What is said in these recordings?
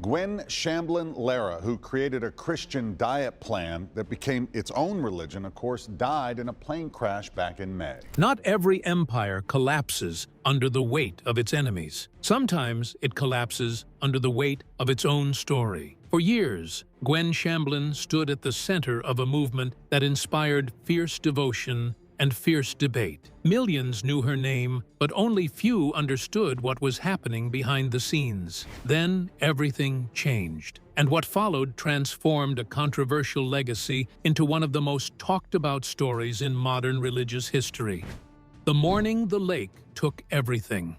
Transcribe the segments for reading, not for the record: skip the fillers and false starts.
Gwen Shamblin Lara, who created a Christian diet plan that became its own religion, of course, died in a plane crash back in May. Not every empire collapses under the weight of its enemies. Sometimes it collapses under the weight of its own story. For years, Gwen Shamblin stood at the center of a movement that inspired fierce devotion and fierce debate. Millions knew her name, but only few understood what was happening behind the scenes. Then everything changed, and what followed transformed a controversial legacy into one of the most talked about stories in modern religious history. The morning the lake took everything.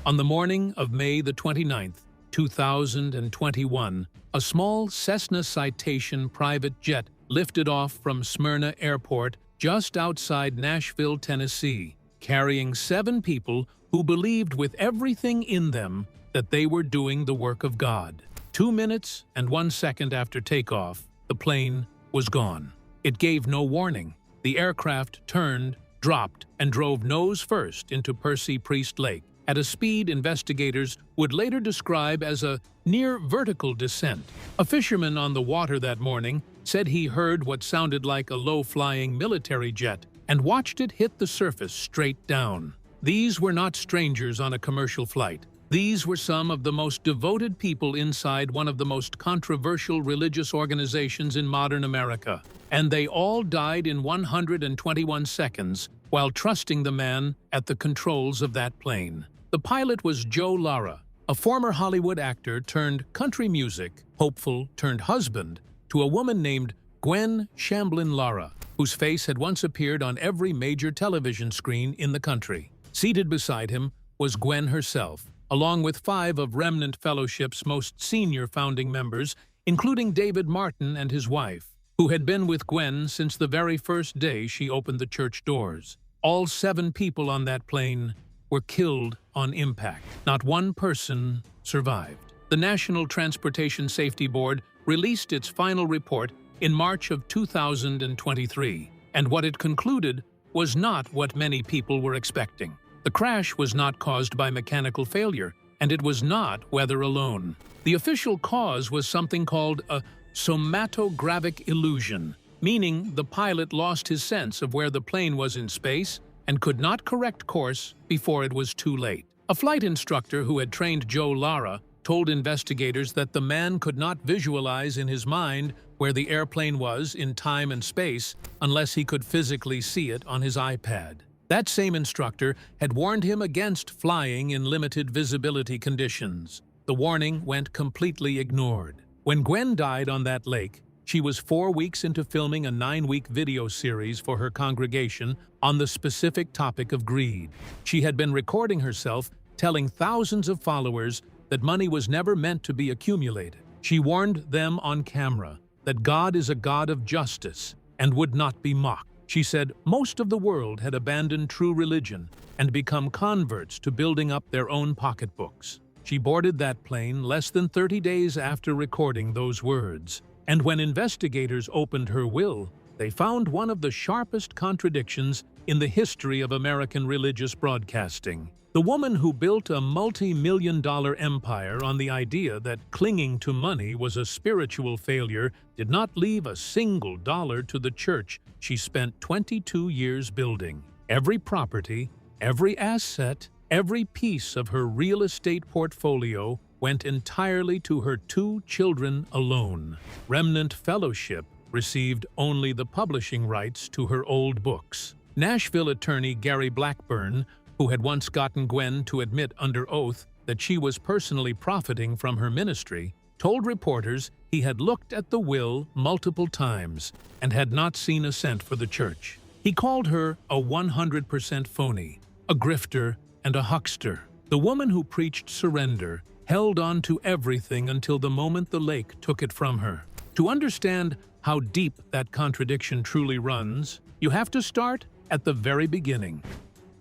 On the morning of May the 29th, 2021, a small Cessna Citation private jet lifted off from Smyrna Airport just outside Nashville, Tennessee, carrying 7 people who believed with everything in them that they were doing the work of God. 2 minutes and 1 second after takeoff, the plane was gone. It gave no warning. The aircraft turned, dropped, and drove nose first into Percy Priest Lake at a speed investigators would later describe as a near-vertical descent. A fisherman on the water that morning said he heard what sounded like a low-flying military jet and watched it hit the surface straight down. These were not strangers on a commercial flight. These were some of the most devoted people inside one of the most controversial religious organizations in modern America. And they all died in 121 seconds while trusting the man at the controls of that plane. The pilot was Joe Lara, a former Hollywood actor turned country music hopeful turned husband to a woman named Gwen Shamblin Lara, whose face had once appeared on every major television screen in the country. Seated beside him was Gwen herself, along with 5 of Remnant Fellowship's most senior founding members, including David Martin and his wife, who had been with Gwen since the very first day she opened the church doors. All 7 people on that plane were killed on impact. Not one person survived. The National Transportation Safety Board released its final report in March of 2023, and what it concluded was not what many people were expecting. The crash was not caused by mechanical failure, and it was not weather alone. The official cause was something called a somatographic illusion, meaning the pilot lost his sense of where the plane was in space and could not correct course before it was too late. A flight instructor who had trained Joe Lara told investigators that the man could not visualize in his mind where the airplane was in time and space unless he could physically see it on his iPad. That same instructor had warned him against flying in limited visibility conditions. The warning went completely ignored. When Gwen died on that lake, she was 4 weeks into filming a 9-week video series for her congregation on the specific topic of greed. She had been recording herself telling thousands of followers that money was never meant to be accumulated. She warned them on camera that God is a God of justice and would not be mocked. She said most of the world had abandoned true religion and become converts to building up their own pocketbooks. She boarded that plane less than 30 days after recording those words. And when investigators opened her will, they found one of the sharpest contradictions in the history of American religious broadcasting. The woman who built a multi-million-dollar empire on the idea that clinging to money was a spiritual failure did not leave a single dollar to the church she spent 22 years building. Every property, every asset, every piece of her real estate portfolio went entirely to her 2 children alone. Remnant Fellowship received only the publishing rights to her old books. Nashville attorney Gary Blackburn, who had once gotten Gwen to admit under oath that she was personally profiting from her ministry, told reporters he had looked at the will multiple times and had not seen a cent for the church. He called her a 100% phony, a grifter, and a huckster. The woman who preached surrender held on to everything until the moment the lake took it from her. To understand how deep that contradiction truly runs, you have to start at the very beginning.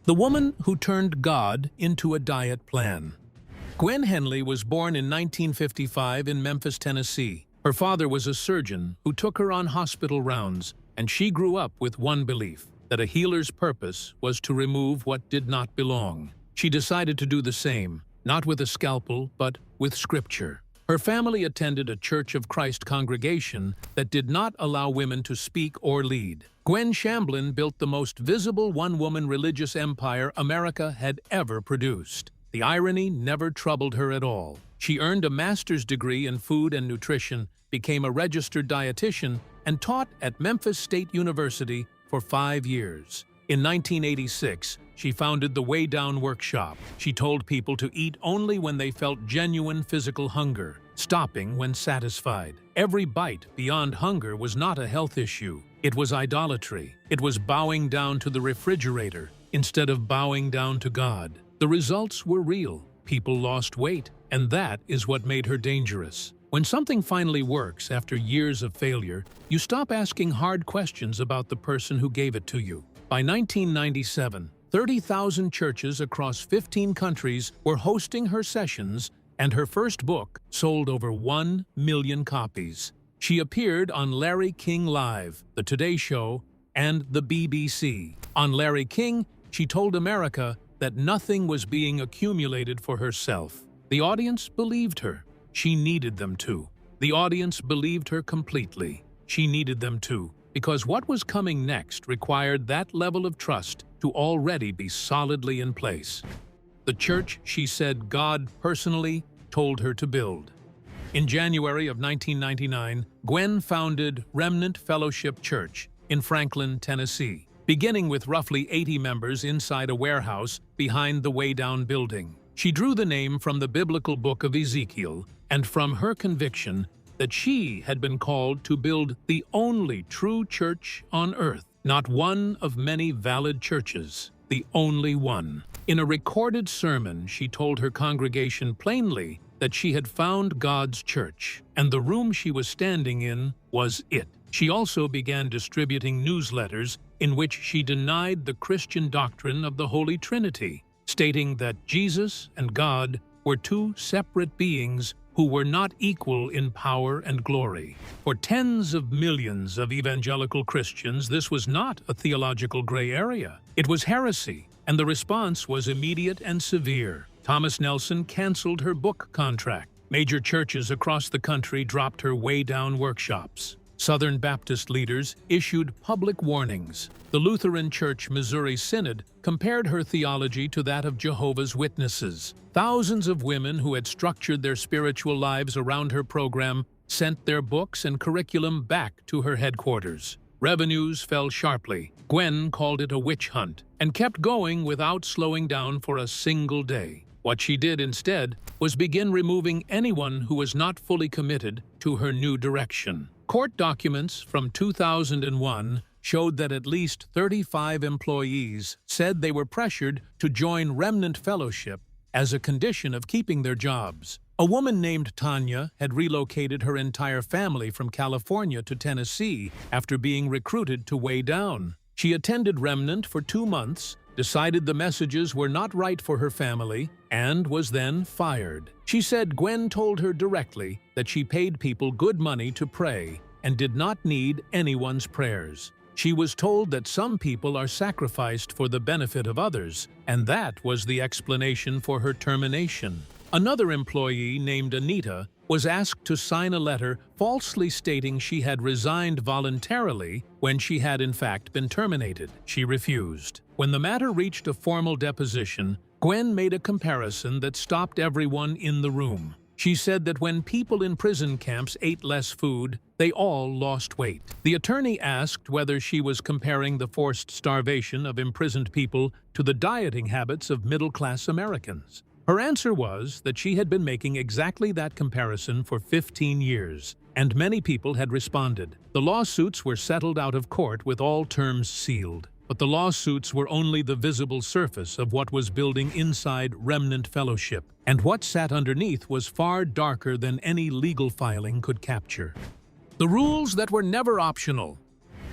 The woman who turned God into a diet plan. Gwen Henley was born in 1955 in Memphis, Tennessee. Her father was a surgeon who took her on hospital rounds, and she grew up with one belief, that a healer's purpose was to remove what did not belong. She decided to do the same, not with a scalpel, but with scripture. Her family attended a Church of Christ congregation that did not allow women to speak or lead. Gwen Shamblin built the most visible one-woman religious empire America had ever produced. The irony never troubled her at all. She earned a master's degree in food and nutrition, became a registered dietitian, and taught at Memphis State University for 5 years. In 1986, she founded the Way Down Workshop. She told people to eat only when they felt genuine physical hunger, stopping when satisfied. Every bite beyond hunger was not a health issue. It was idolatry. It was bowing down to the refrigerator instead of bowing down to God. The results were real. People lost weight, and that is what made her dangerous. When something finally works after years of failure, you stop asking hard questions about the person who gave it to you. By 1997, 30,000 churches across 15 countries were hosting her sessions, and her first book sold over 1 million copies. She appeared on Larry King Live, The Today Show, and the BBC. On Larry King, she told America that nothing was being accumulated for herself. The audience believed her. She needed them to. The audience believed her completely. She needed them to, because what was coming next required that level of trust to already be solidly in place. The church, she said, God personally told her to build. In January of 1999, Gwen founded Remnant Fellowship Church in Franklin, Tennessee, beginning with roughly 80 members inside a warehouse behind the Way Down building. She drew the name from the biblical book of Ezekiel and from her conviction that she had been called to build the only true church on earth, not one of many valid churches, the only one. In a recorded sermon, she told her congregation plainly that she had found God's church, and the room she was standing in was it. She also began distributing newsletters in which she denied the Christian doctrine of the Holy Trinity, stating that Jesus and God were two separate beings who were not equal in power and glory. For tens of millions of evangelical Christians, this was not a theological gray area. It was heresy, and the response was immediate and severe. Thomas Nelson canceled her book contract. Major churches across the country dropped her Way Down workshops. Southern Baptist leaders issued public warnings. The Lutheran Church Missouri Synod compared her theology to that of Jehovah's Witnesses. Thousands of women who had structured their spiritual lives around her program sent their books and curriculum back to her headquarters. Revenues fell sharply. Gwen called it a witch hunt and kept going without slowing down for a single day. What she did instead was begin removing anyone who was not fully committed to her new direction. Court documents from 2001 showed that at least 35 employees said they were pressured to join Remnant Fellowship as a condition of keeping their jobs. A woman named Tanya had relocated her entire family from California to Tennessee after being recruited to Way Down. She attended Remnant for 2 months, decided the messages were not right for her family, and was then fired. She said Gwen told her directly that she paid people good money to pray and did not need anyone's prayers. She was told that some people are sacrificed for the benefit of others, and that was the explanation for her termination. Another employee named Anita was asked to sign a letter falsely stating she had resigned voluntarily when she had in fact been terminated. She refused. When the matter reached a formal deposition, Gwen made a comparison that stopped everyone in the room. She said that when people in prison camps ate less food, they all lost weight. The attorney asked whether she was comparing the forced starvation of imprisoned people to the dieting habits of middle-class Americans. Her answer was that she had been making exactly that comparison for 15 years, and many people had responded. The lawsuits were settled out of court with all terms sealed. But the lawsuits were only the visible surface of what was building inside Remnant Fellowship, and what sat underneath was far darker than any legal filing could capture. The rules that were never optional.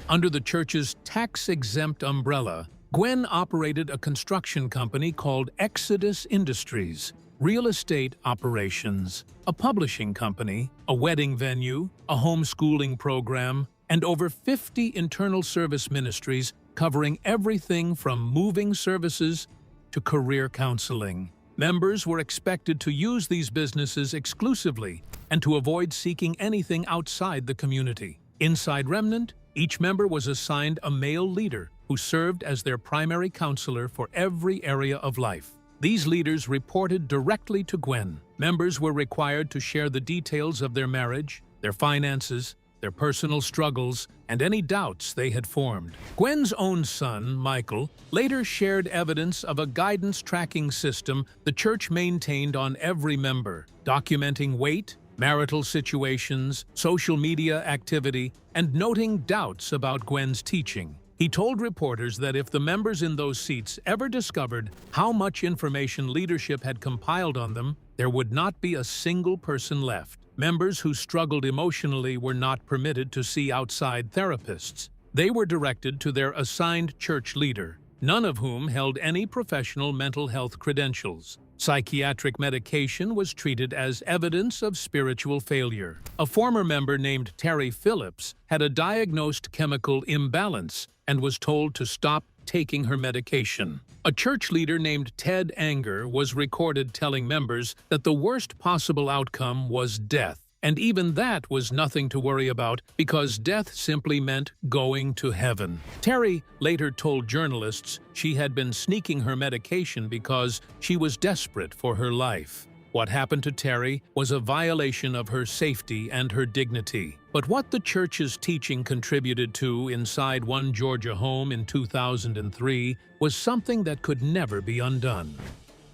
Under the church's tax-exempt umbrella, Gwen operated a construction company called Exodus Industries, real estate operations, a publishing company, a wedding venue, a homeschooling program, and over 50 internal service ministries covering everything from moving services to career counseling. Members were expected to use these businesses exclusively and to avoid seeking anything outside the community. Inside Remnant, each member was assigned a male leader who served as their primary counselor for every area of life. These leaders reported directly to Gwen. Members were required to share the details of their marriage, their finances, their personal struggles, and any doubts they had formed. Gwen's own son, Michael, later shared evidence of a guidance tracking system the church maintained on every member, documenting weight, marital situations, social media activity, and noting doubts about Gwen's teaching. He told reporters that if the members in those seats ever discovered how much information leadership had compiled on them, there would not be a single person left. Members who struggled emotionally were not permitted to see outside therapists. They were directed to their assigned church leader, none of whom held any professional mental health credentials. Psychiatric medication was treated as evidence of spiritual failure. A former member named Terry Phillips had a diagnosed chemical imbalance and was told to stop taking her medication. A church leader named Ted Anger was recorded telling members that the worst possible outcome was death, and even that was nothing to worry about because death simply meant going to heaven. Terry later told journalists she had been sneaking her medication because she was desperate for her life. What happened to Terry was a violation of her safety and her dignity. But what the church's teaching contributed to inside one Georgia home in 2003 was something that could never be undone.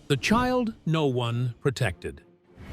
The child no one protected.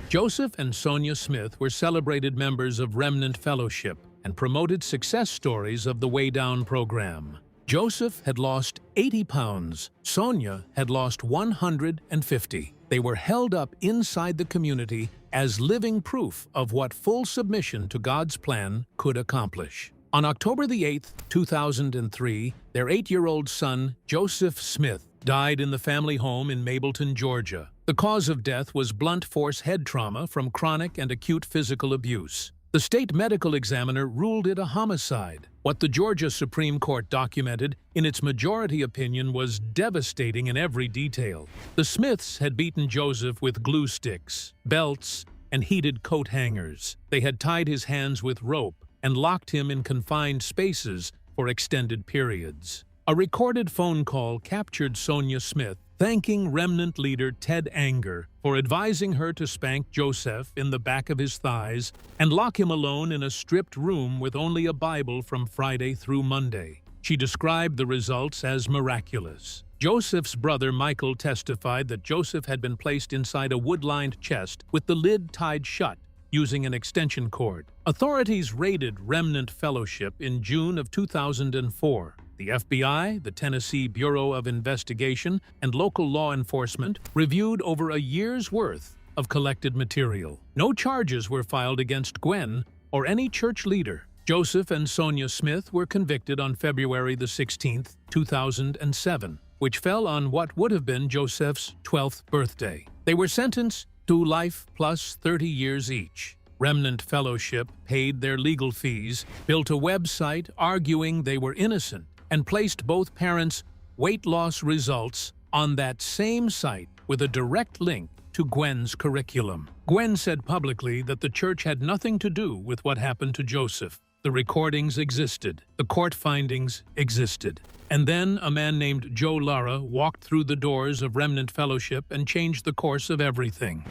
Joseph and Sonia Smith were celebrated members of Remnant Fellowship and promoted success stories of the Way Down program. Joseph had lost 80 pounds. Sonia had lost 150. They were held up inside the community as living proof of what full submission to God's plan could accomplish. On October the 8th, 2003, their 8-year-old son, Joseph Smith, died in the family home in Mableton, Georgia. The cause of death was blunt force head trauma from chronic and acute physical abuse. The state medical examiner ruled it a homicide. What the Georgia Supreme Court documented in its majority opinion was devastating in every detail. The Smiths had beaten Joseph with glue sticks, belts, and heated coat hangers. They had tied his hands with rope and locked him in confined spaces for extended periods. A recorded phone call captured Sonia Smith thanking Remnant leader Ted Anger for advising her to spank Joseph in the back of his thighs and lock him alone in a stripped room with only a Bible from Friday through Monday. She described the results as miraculous. Joseph's brother Michael testified that Joseph had been placed inside a wood-lined chest with the lid tied shut using an extension cord. Authorities raided Remnant Fellowship in June of 2004. The FBI, the Tennessee Bureau of Investigation, and local law enforcement reviewed over a year's worth of collected material. No charges were filed against Gwen or any church leader. Joseph and Sonia Smith were convicted on February the 16th, 2007, which fell on what would have been Joseph's 12th birthday. They were sentenced to life plus 30 years each. Remnant Fellowship paid their legal fees, built a website arguing they were innocent, and placed both parents' weight loss results on that same site with a direct link to Gwen's curriculum. Gwen said publicly that the church had nothing to do with what happened to Joseph. The recordings existed, the court findings existed. And then a man named Joe Lara walked through the doors of Remnant Fellowship and changed the course of everything.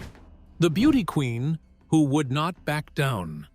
The beauty queen who would not back down.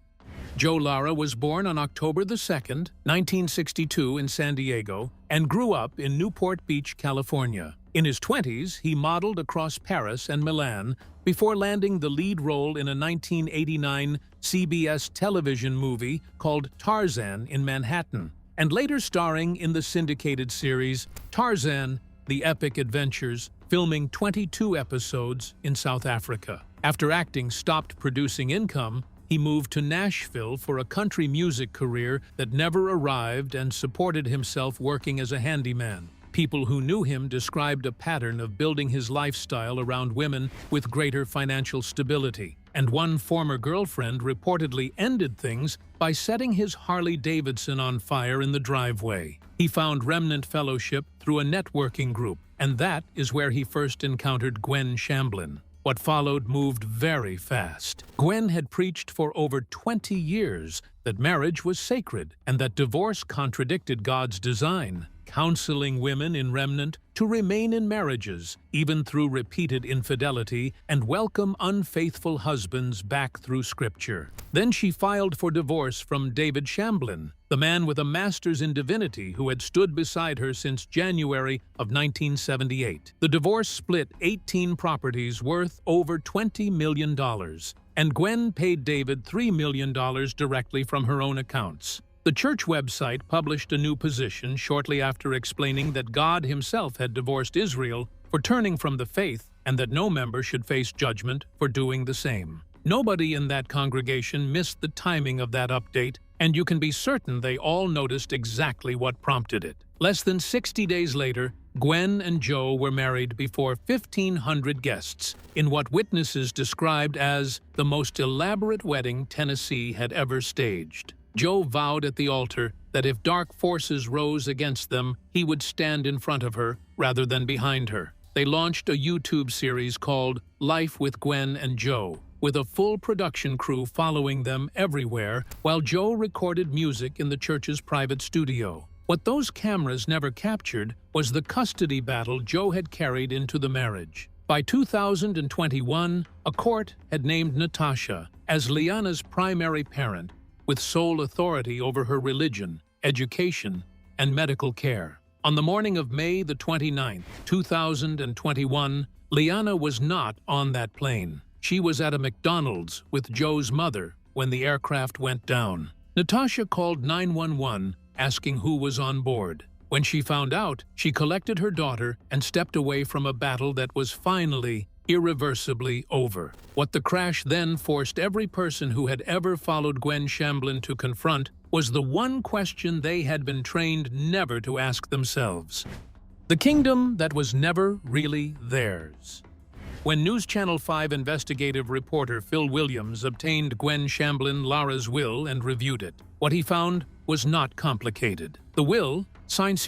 Joe Lara was born on October the 2nd, 1962 in San Diego and grew up in Newport Beach, California. In his 20s, he modeled across Paris and Milan before landing the lead role in a 1989 CBS television movie called Tarzan in Manhattan, and later starring in the syndicated series Tarzan: The Epic Adventures, filming 22 episodes in South Africa. After acting stopped producing income, he moved to Nashville for a country music career that never arrived and supported himself working as a handyman. People who knew him described a pattern of building his lifestyle around women with greater financial stability, and one former girlfriend reportedly ended things by setting his Harley-Davidson on fire in the driveway. He found Remnant Fellowship through a networking group, and that is where he first encountered Gwen Shamblin. What followed moved very fast. Gwen had preached for over 20 years that marriage was sacred and that divorce contradicted God's design, counseling women in Remnant to remain in marriages, even through repeated infidelity, and welcome unfaithful husbands back through Scripture. Then she filed for divorce from David Shamblin, the man with a master's in divinity who had stood beside her since January of 1978. The divorce split 18 properties worth over $20 million, and Gwen paid David $3 million directly from her own accounts. The church website published a new position shortly after explaining that God himself had divorced Israel for turning from the faith and that no member should face judgment for doing the same. Nobody in that congregation missed the timing of that update, and you can be certain they all noticed exactly what prompted it. Less than 60 days later, Gwen and Joe were married before 1,500 guests in what witnesses described as the most elaborate wedding Tennessee had ever staged. Joe vowed at the altar that if dark forces rose against them, he would stand in front of her rather than behind her. They launched a YouTube series called Life with Gwen and Joe, with a full production crew following them everywhere while Joe recorded music in the church's private studio. What those cameras never captured was the custody battle Joe had carried into the marriage. By 2021, a court had named Natasha as Liana's primary parent, with sole authority over her religion, education, and medical care. On the morning of May the 29th, 2021, Liana was not on that plane. She was at a McDonald's with Joe's mother when the aircraft went down. Natasha called 911, asking who was on board. When she found out, she collected her daughter and stepped away from a battle that was finally irreversibly over. What the crash then forced every person who had ever followed Gwen Shamblin to confront was the one question they had been trained never to ask themselves. The kingdom that was never really theirs. When News Channel 5 investigative reporter Phil Williams obtained Gwen Shamblin Lara's will and reviewed it, what he found was not complicated. The will, signed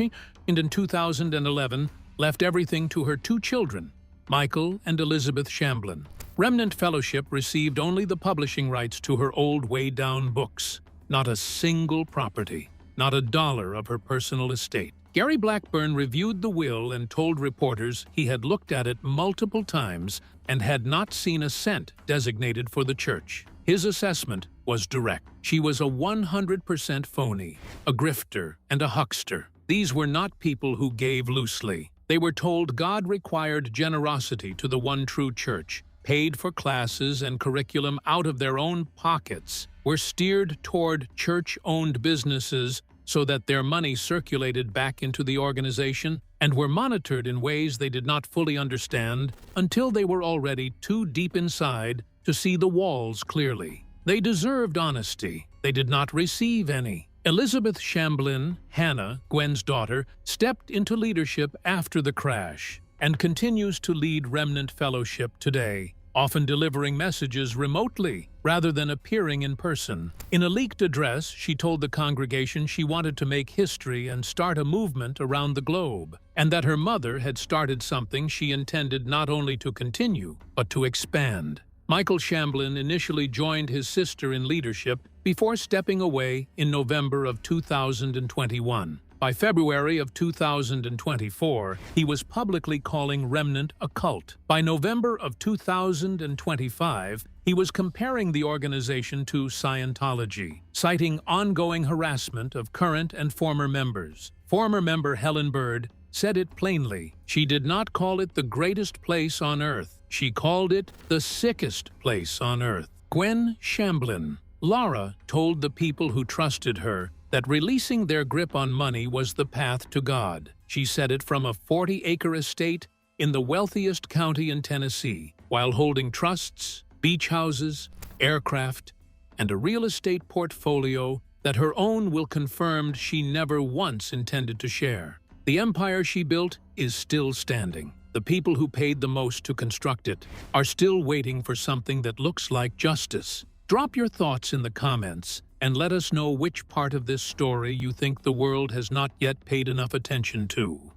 in 2011, left everything to her two children, Michael and Elizabeth Shamblin. Remnant Fellowship received only the publishing rights to her old way-down books. Not a single property, not a dollar of her personal estate. Gary Blackburn reviewed the will and told reporters he had looked at it multiple times and had not seen a cent designated for the church. His assessment was direct. She was a 100% phony, a grifter, and a huckster. These were not people who gave loosely. They were told God required generosity to the one true church, paid for classes and curriculum out of their own pockets, were steered toward church-owned businesses so that their money circulated back into the organization, and were monitored in ways they did not fully understand until they were already too deep inside to see the walls clearly. They deserved honesty. They did not receive any. Elizabeth Shamblin, Hannah, Gwen's daughter, stepped into leadership after the crash and continues to lead Remnant Fellowship today, often delivering messages remotely rather than appearing in person. In a leaked address, she told the congregation she wanted to make history and start a movement around the globe, and that her mother had started something she intended not only to continue, but to expand. Michael Shamblin initially joined his sister in leadership before stepping away in November of 2021. By February of 2024, he was publicly calling Remnant a cult. By November of 2025, he was comparing the organization to Scientology, citing ongoing harassment of current and former members. Former member Helen Bird said it plainly. She did not call it the greatest place on earth. She called it the sickest place on earth. Gwen Shamblin. Lara told the people who trusted her that releasing their grip on money was the path to God. She said it from a 40-acre estate in the wealthiest county in Tennessee, while holding trusts, beach houses, aircraft, and a real estate portfolio that her own will confirmed she never once intended to share. The empire she built is still standing. The people who paid the most to construct it are still waiting for something that looks like justice. Drop your thoughts in the comments and let us know which part of this story you think the world has not yet paid enough attention to.